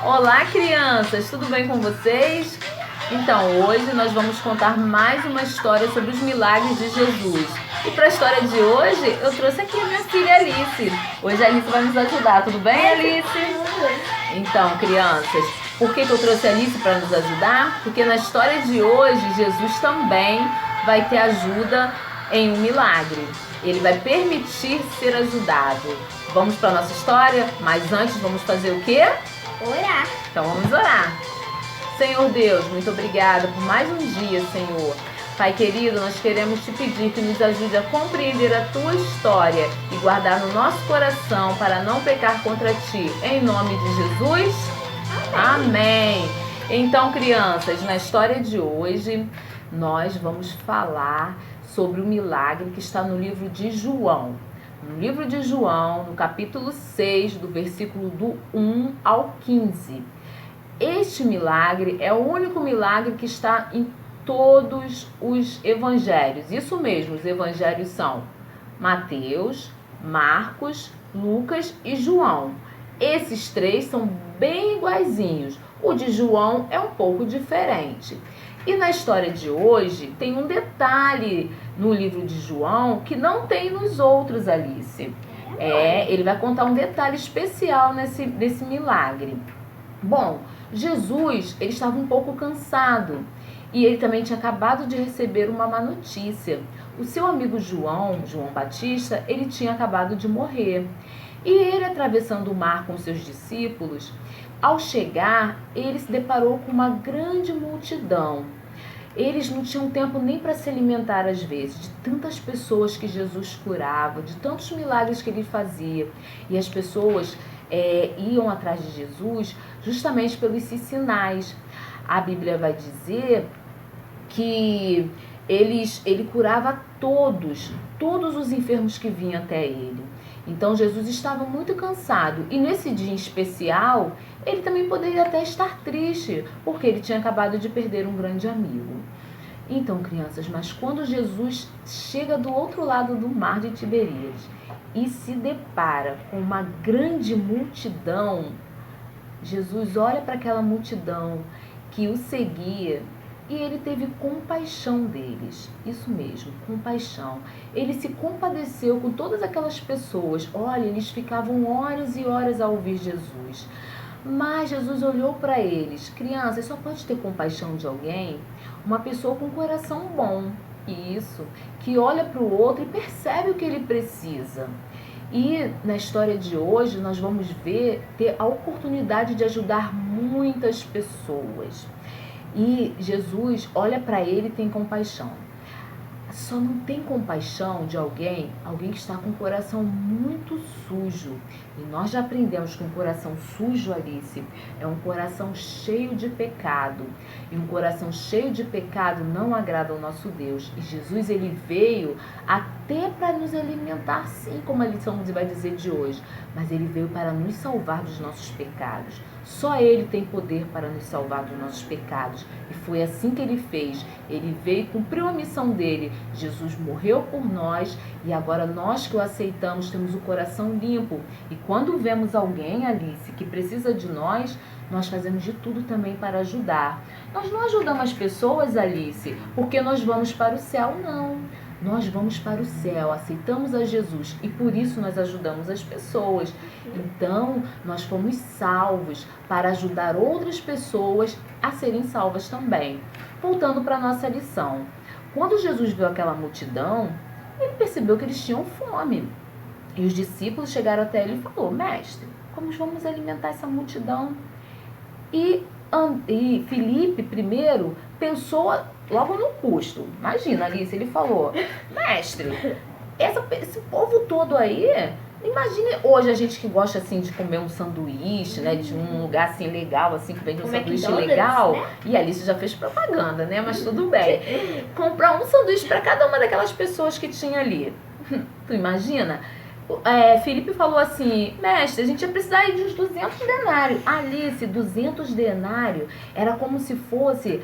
Olá, crianças! Tudo bem com vocês? Então, hoje nós vamos contar mais uma história sobre os milagres de Jesus. E para a história de hoje, eu trouxe aqui a minha filha Alice. Hoje a Alice vai nos ajudar, tudo bem, Alice? Então, crianças, por que eu trouxe a Alice para nos ajudar? Porque na história de hoje, Jesus também vai ter ajuda em um milagre. Ele vai permitir ser ajudado. Vamos para a nossa história? Mas antes, vamos fazer o quê? Orar. Então vamos orar. Senhor Deus, muito obrigada por mais um dia, Senhor. Pai querido, nós queremos te pedir que nos ajude a compreender a tua história e guardar no nosso coração para não pecar contra ti. Em nome de Jesus, amém. Então, crianças, na história de hoje, nós vamos falar sobre o milagre que está no livro de João. No livro de João, no capítulo 6, do versículo do 1 ao 15. Este milagre é o único milagre que está em todos os evangelhos. Isso mesmo, os evangelhos são Mateus, Marcos, Lucas e João. Esses três são bem iguaizinhos. O de João é um pouco diferente. E na história de hoje tem um detalhe no livro de João que não tem nos outros, Alice. Ele vai contar um detalhe especial nesse milagre. Bom, Jesus, ele estava um pouco cansado e ele também tinha acabado de receber uma má notícia. O seu amigo João Batista, ele tinha acabado de morrer. E ele, atravessando o mar com seus discípulos, ao chegar, ele se deparou com uma grande multidão. Eles não tinham tempo nem para se alimentar às vezes, de tantas pessoas que Jesus curava, de tantos milagres que ele fazia. E as pessoas iam atrás de Jesus justamente pelos sinais. A Bíblia vai dizer que ele curava todos os enfermos que vinham até ele. Então Jesus estava muito cansado e nesse dia em especial ele também poderia até estar triste, porque ele tinha acabado de perder um grande amigo. Então, crianças, mas quando Jesus chega do outro lado do mar de Tiberíades e se depara com uma grande multidão, Jesus olha para aquela multidão que o seguia e ele teve compaixão deles. Isso mesmo, compaixão. Ele se compadeceu com todas aquelas pessoas. Olha, eles ficavam horas e horas a ouvir Jesus. Mas Jesus olhou para eles. Crianças, só pode ter compaixão de alguém uma pessoa com um coração bom. Isso, que olha para o outro e percebe o que ele precisa. E na história de hoje nós vamos ter a oportunidade de ajudar muitas pessoas. E Jesus olha para ele e tem compaixão. Só não tem compaixão de alguém que está com o coração muito sujo. E nós já aprendemos que um coração sujo, Alice, é um coração cheio de pecado. E um coração cheio de pecado não agrada ao nosso Deus. E Jesus, ele veio até para nos alimentar, sim, como a lição vai dizer de hoje. Mas ele veio para nos salvar dos nossos pecados. Só ele tem poder para nos salvar dos nossos pecados. E foi assim que ele fez. Ele veio, cumpriu a missão dele. Jesus morreu por nós e agora nós que o aceitamos temos o coração limpo. E quando vemos alguém, Alice, que precisa de nós, nós fazemos de tudo também para ajudar. Nós não ajudamos as pessoas, Alice, porque nós vamos para o céu, não. Nós vamos para o céu, aceitamos a Jesus e por isso nós ajudamos as pessoas. Então, nós fomos salvos para ajudar outras pessoas a serem salvas também. Voltando para a nossa lição. Quando Jesus viu aquela multidão, ele percebeu que eles tinham fome. E os discípulos chegaram até ele e falou: Mestre, como vamos alimentar essa multidão? E Filipe primeiro pensou logo no custo. Imagina, Alice, ele falou: Mestre, esse povo todo aí, imagine hoje a gente que gosta assim de comer um sanduíche, né, de um lugar assim legal, assim que vende um sanduíche legal, né? E a Alice já fez propaganda, né, mas tudo bem. Comprar um sanduíche para cada uma daquelas pessoas que tinha ali. Tu imagina? Felipe falou assim: mestre, a gente ia precisar aí de uns 200 denários. Alice, 200 denários era como se fosse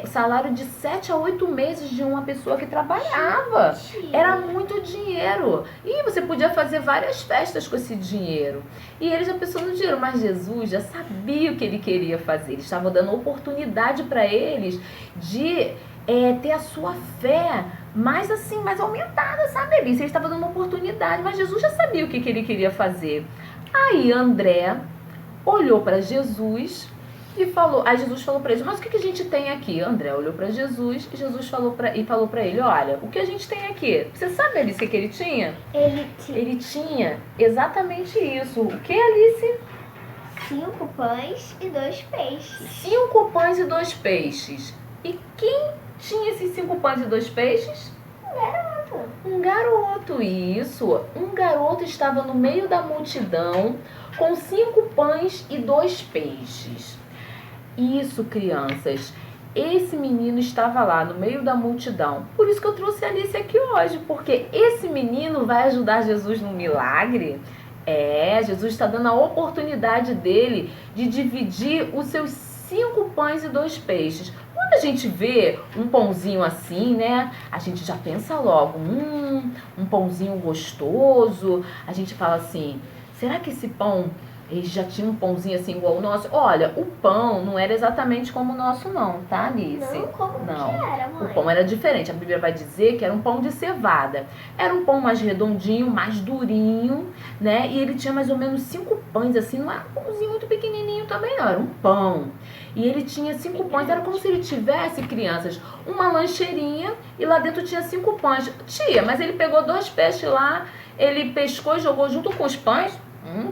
o salário de 7 a 8 meses de uma pessoa que trabalhava. Era muito dinheiro. E você podia fazer várias festas com esse dinheiro. E eles já pensou no dinheiro, mas Jesus já sabia o que ele queria fazer. Ele estava dando oportunidade para eles de ter a sua fé mais assim, mais aumentada, sabe, Alice? Ele estava dando uma oportunidade, mas Jesus já sabia o que ele queria fazer. Aí André olhou para Jesus e falou, aí Jesus falou para ele: mas o que a gente tem aqui? André olhou para Jesus e Jesus falou para ele: olha, o que a gente tem aqui? Você sabe, Alice, o que ele tinha? Ele tinha exatamente isso. O que, Alice? 5 pães e 2 peixes. 5 pães e 2 peixes. E quem tinha esses 5 pães e 2 peixes? Um garoto, isso. Um garoto estava no meio da multidão com 5 pães e 2 peixes. Isso, crianças. Esse menino estava lá no meio da multidão. Por isso que eu trouxe a Alice aqui hoje, porque esse menino vai ajudar Jesus no milagre. Jesus está dando a oportunidade dele de dividir os seus 5 pães e 2 peixes. Quando a gente vê um pãozinho assim, né, a gente já pensa logo, um pãozinho gostoso. A gente fala assim: será que esse pão, ele já tinha um pãozinho assim igual o nosso? Olha, o pão não era exatamente como o nosso não, tá, Alice? Não, como que era, mãe? O pão era diferente. A Bíblia vai dizer que era um pão de cevada. Era um pão mais redondinho, mais durinho, né? E ele tinha mais ou menos 5 pães, assim, não era um pãozinho muito pequenininho também não, era um pão. E ele tinha 5 pães, era como se ele tivesse, crianças, uma lancheirinha e lá dentro tinha 5 pães. Tia, mas ele pegou 2 peixes lá, ele pescou e jogou junto com os pães?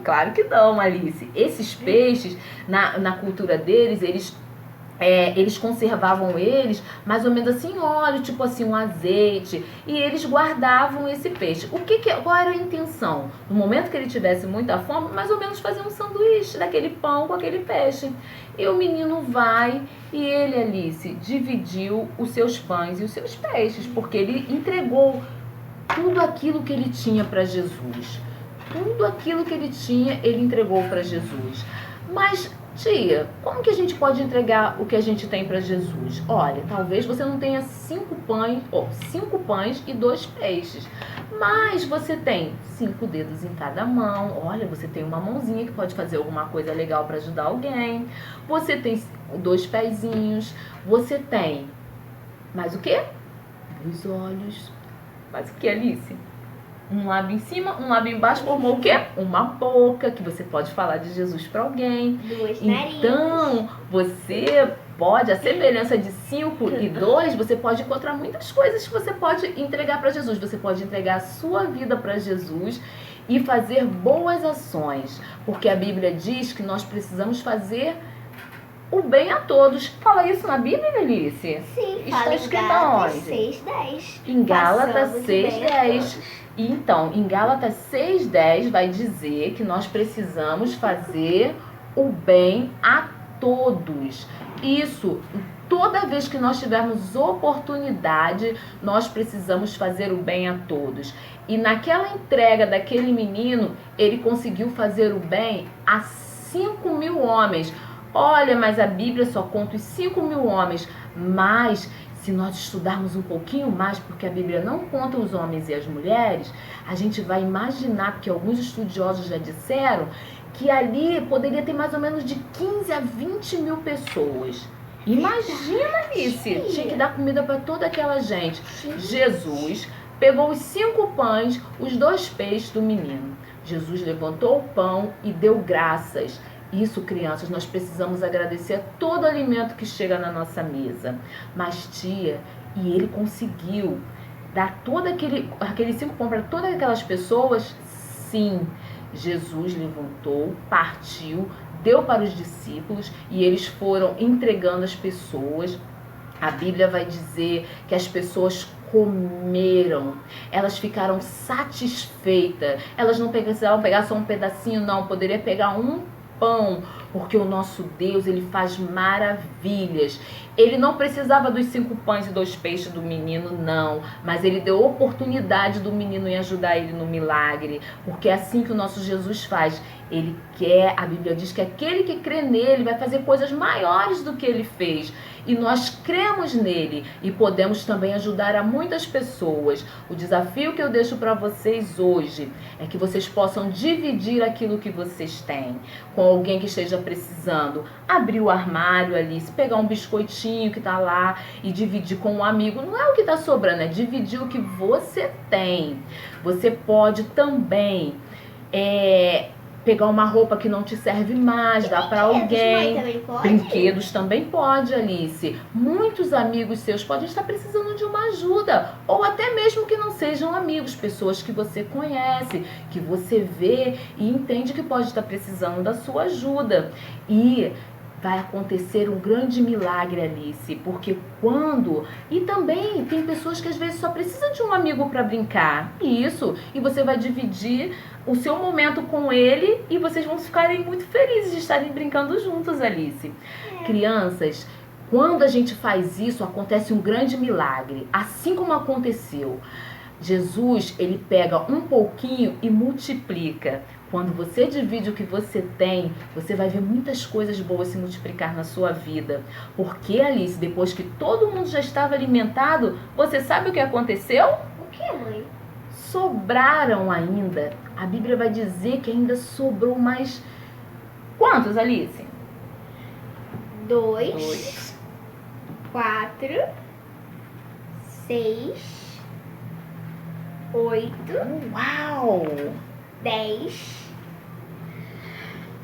Claro que não, Alice. Esses peixes, na cultura deles, eles conservavam eles mais ou menos assim, óleo, tipo assim, um azeite, e eles guardavam esse peixe. Qual era a intenção? No momento que ele tivesse muita fome, mais ou menos fazer um sanduíche daquele pão com aquele peixe. E o menino vai e ele, Alice, dividiu os seus pães e os seus peixes, porque ele entregou tudo aquilo que ele tinha para Jesus. Tudo aquilo que ele tinha, ele entregou para Jesus. Mas, tia, como que a gente pode entregar o que a gente tem para Jesus? Olha, talvez você não tenha 5 pães e 2 peixes, mas você tem 5 dedos em cada mão. Olha, você tem uma mãozinha que pode fazer alguma coisa legal para ajudar alguém. Você tem 2 pezinhos. Você tem mais o quê? 2 olhos. Mais o que, Alice? Um lábio em cima, um lábio embaixo, formou o quê? Uma boca, que você pode falar de Jesus para alguém. 2 narizes. Então, você pode, a semelhança de 5 e 2, você pode encontrar muitas coisas que você pode entregar para Jesus. Você pode entregar a sua vida para Jesus e fazer boas ações. Porque a Bíblia diz que nós precisamos fazer o bem a todos. Fala isso na Bíblia, Alice? Sim, está escrito em Gálatas onde? 6:10. Em Gálatas Passamos o bem a 6:10. todos. Então, em Gálatas 6:10 vai dizer que nós precisamos fazer o bem a todos. Isso, toda vez que nós tivermos oportunidade, nós precisamos fazer o bem a todos. E naquela entrega daquele menino, ele conseguiu fazer o bem a 5.000 homens. Olha, mas a Bíblia só conta os 5.000 homens, mas se nós estudarmos um pouquinho mais, porque a Bíblia não conta os homens e as mulheres, a gente vai imaginar, porque alguns estudiosos já disseram, que ali poderia ter mais ou menos de 15 a 20 mil pessoas. Imagina, Alice, tinha que dar comida para toda aquela gente. Jesus pegou os 5 pães, os 2 peixes do menino. Jesus levantou o pão e deu graças. Isso, crianças, nós precisamos agradecer a todo alimento que chega na nossa mesa. Mas, tia, e ele conseguiu dar todo aqueles 5 pães para todas aquelas pessoas? Sim, Jesus levantou, partiu, deu para os discípulos e eles foram entregando as pessoas. A Bíblia vai dizer que as pessoas comeram, elas ficaram satisfeitas, elas não precisavam pegar só um pedacinho, não, poderia pegar um pão, porque o nosso Deus, ele faz maravilhas. Ele não precisava dos 5 pães e 2 peixes do menino, não, mas ele deu oportunidade do menino em ajudar ele no milagre, porque é assim que o nosso Jesus faz. Ele quer, a Bíblia diz que aquele que crê nele vai fazer coisas maiores do que ele fez. E nós cremos nele e podemos também ajudar a muitas pessoas. O desafio que eu deixo para vocês hoje é que vocês possam dividir aquilo que vocês têm com alguém que esteja precisando. Abrir o armário ali, se pegar um biscoitinho que tá lá e dividir com um amigo. Não é o que tá sobrando, é dividir o que você tem. Você pode também pegar uma roupa que não te serve mais, dá para alguém. Também pode? Brinquedos também pode, Alice. Muitos amigos seus podem estar precisando de uma ajuda, ou até mesmo que não sejam amigos, pessoas que você conhece, que você vê e entende que pode estar precisando da sua ajuda. E vai acontecer um grande milagre, Alice, porque e também tem pessoas que às vezes só precisam de um amigo para brincar. Isso, e você vai dividir o seu momento com ele e vocês vão ficarem muito felizes de estarem brincando juntos, Alice. Crianças, quando a gente faz isso, acontece um grande milagre, assim como aconteceu. Jesus, ele pega um pouquinho e multiplica. Quando você divide o que você tem, você vai ver muitas coisas boas se multiplicar na sua vida. Porque, Alice, depois que todo mundo já estava alimentado, você sabe o que aconteceu? O que, mãe? Sobraram ainda. A Bíblia vai dizer que ainda sobrou mais... Quantos, Alice? 2, 4, 6... 8, Uau! 10,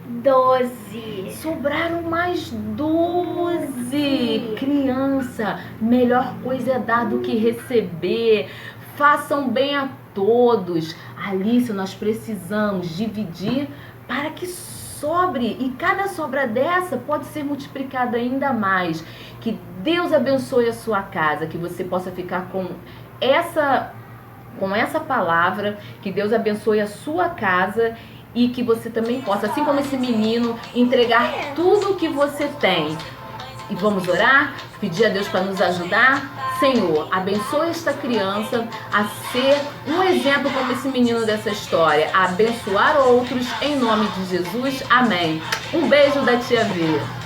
12. Sobraram mais 12. Criança, melhor coisa é dar do que receber. Façam bem a todos. Alice, nós precisamos dividir para que sobre. E cada sobra dessa pode ser multiplicada ainda mais. Que Deus abençoe a sua casa. Que você possa ficar com essa palavra, que Deus abençoe a sua casa e que você também possa, assim como esse menino, entregar tudo o que você tem. E vamos orar, pedir a Deus para nos ajudar. Senhor, abençoe esta criança a ser um exemplo como esse menino dessa história, a abençoar outros, em nome de Jesus, amém. Um beijo da tia V.